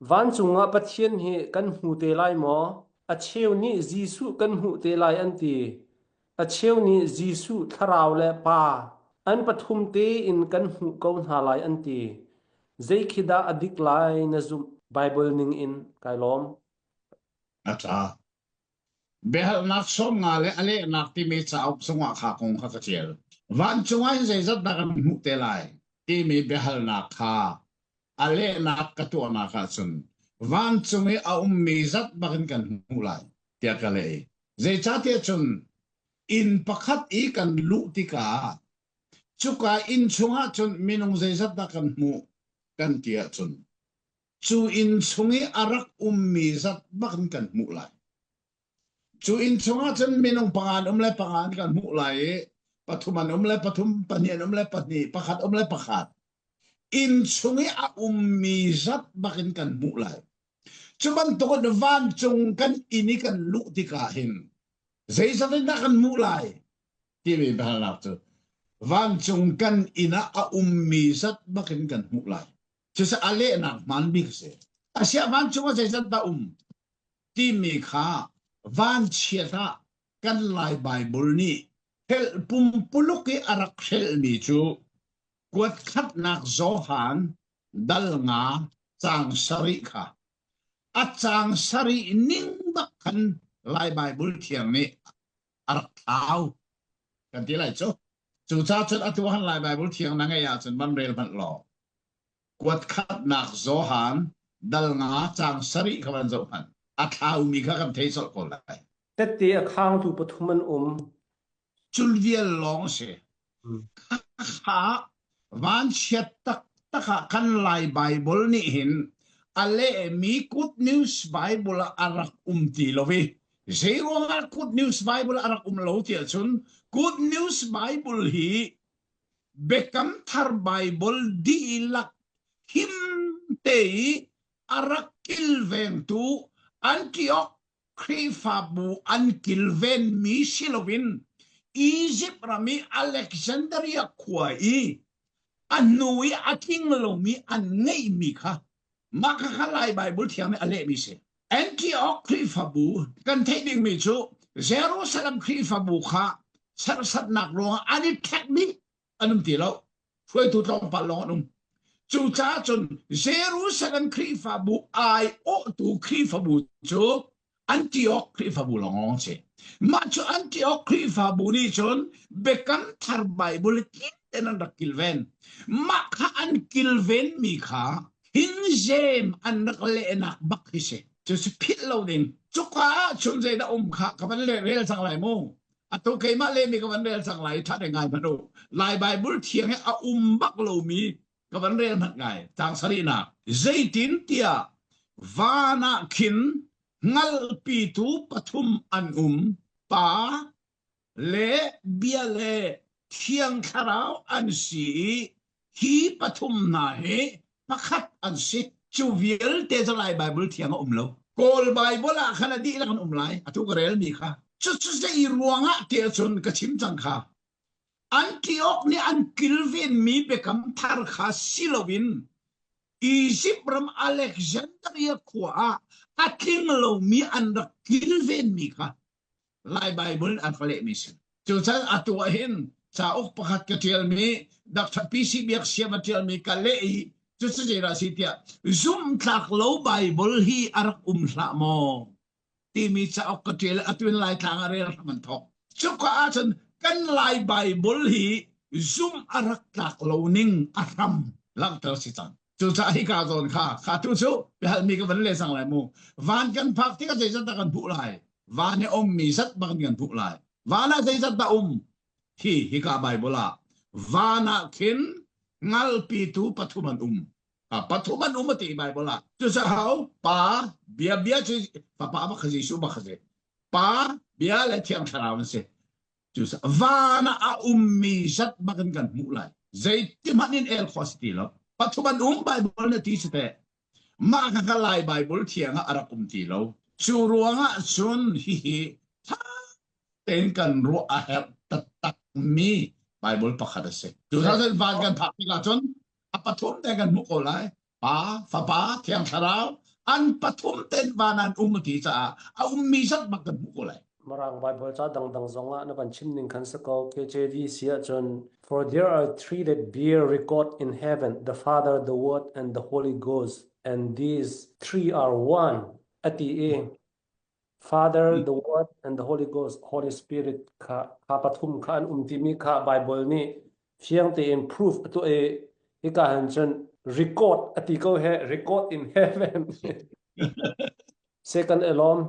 van chunga pathian hi kan hu te lai mo a cheu ni jisu kan hu te lai an ti a cheu ni jisu tharau le pa an pathum te in kan hu ko na lai an ti zeikhida adik lai na zum bible ning in kailom acha behal nak som ngale ale nak ti me cha op songa kha kong kha ka chel van chunga zai zat na kan hu te lai ti me behal nak kha ale nak ka tu na kha sun van chungi a mi zat bakin kan hu lai tia ka le zai cha te chun in pakhat i kan lu ti ka chuka in chunga chun minung zai zat na kan mu kan tia chun chu in chungi arak mi zat bakin kan mu lai chu in chunga chun minung pangan le pangan kan mu lai pathuman le pathum panian le patni pakhat le pakhat in chungi a mi zat bakin kan mu lai chuban to kon van chung kan ini kan lu ti ka hin zai zat na kan mu lai ti me ba la tu van chung kan ina a mi zat bakin kan mu lai chu sa ale na man bi se asia van chung zai zat ta ti me kha van chiata kan lai bible ni hel pum puluki arak hel mi chu kwat khat nak zohan dal nga chang sari kha a chang sari ning bakhan lai bible thiang ni arak thau kan ti lai chu cha chut atuhan lai bible thiang na nga ya chun man rel man lo kwat khat nak zohan dal nga chang sari khawan zohan a thau mi kha kan thei sol ko lai teti a khang tu pathuman chul vial long se kha van chet tak kan lai bible ni hin ale mi good news bible arak ti lovi zero ngal good news bible arak lo ti chun good news bible hi bekam thar bible di lak him te arak kilven tu Antioch Krifabu an kilven mi silovin Egypt rami Alexandria kwai anui aking lo mi an ngei mi kha makakalai bible thiam ale mi se Antioch Krifabu kan thading mi chu Jerusalem Krifabu kha sarsat nak ro ani thakbi anum ti lo foi tu tong pa lo num chu cha chun Jerusalem Krifabu ai o tu Krifabu chu Antioch Krifabu long se ma chu Antioch Krifabu ni chun bekam thar bible kin tenan kilven ma kha an kilven mi kha hin jem an nakle enak bakhise chu spit lo din chu kha chun je da kha ka ban le rel sang lai mo atu kai ma le mi ka ban rel sang lai tha de ngai ma do lai bible thiang a bak lo mi ka ban rel mat ngai tang sarina zaitin tia vana kin ngal pi tu pathum an pa le bia le thiang kharau an si hi pathum na he pakhat an si chu vial te zalai bible thiang lo kol bible a khana di la kan lai atu garel mi kha chu se I ruanga te chon ka chim chang kha Antioch ni an kilvin mi bekam thar kha silovin Egypt ram Alexandria kwa aking lo mi an kilvin mi kha lai bible an fale mission chu chan atwa hin sa ok pakhat ka tel mi dr pc biak sia matel mi kale chu se ra sitia zoom thak lo bible hi arak hla mo ti mi cha ok ka tel atun lai thang are man thok chu ka chan kan lai bible hi zoom arak thak lo ning aram lang tar si chan chu cha hi ka zon kha tu chu hal mi ka ban le sang lai mo van kan phak ti ka je ta kan bu lai van ne mi sat bang kan bu lai vana je ta hi ka bible vana kin ngal pi tu pathuman pathuman ti bible chu sa hau pa bia chu pa ba khaji su ba khaje pa bia la thiang tharaw se chu sa vana a mi sat bakan kan mu lai zai ti manin el khosti lo pathuman bible na ti se ma ka kalai bible thianga arak ti lo chu ruanga chun hi ten kan ro a heb tak mi bible pakhat se chu sa van kan phak ti ka chon apathum te kan mu ko lai pa fa pa thiang tharaw อันปฐุมเต้นวานันติจะเอามีสักบักกันบุกเลย Marang Bible cha dang zonga na ban chim ning khan sako KJV sia chon for there are three that bear record in heaven the Father the Word and the Holy Ghost and these three are one ati e Father the Word and the Holy Ghost Holy Spirit kha pathum kha an umtimi kha Bible ni fiang te improve to e ika han chon record ati ko he record in heaven second alone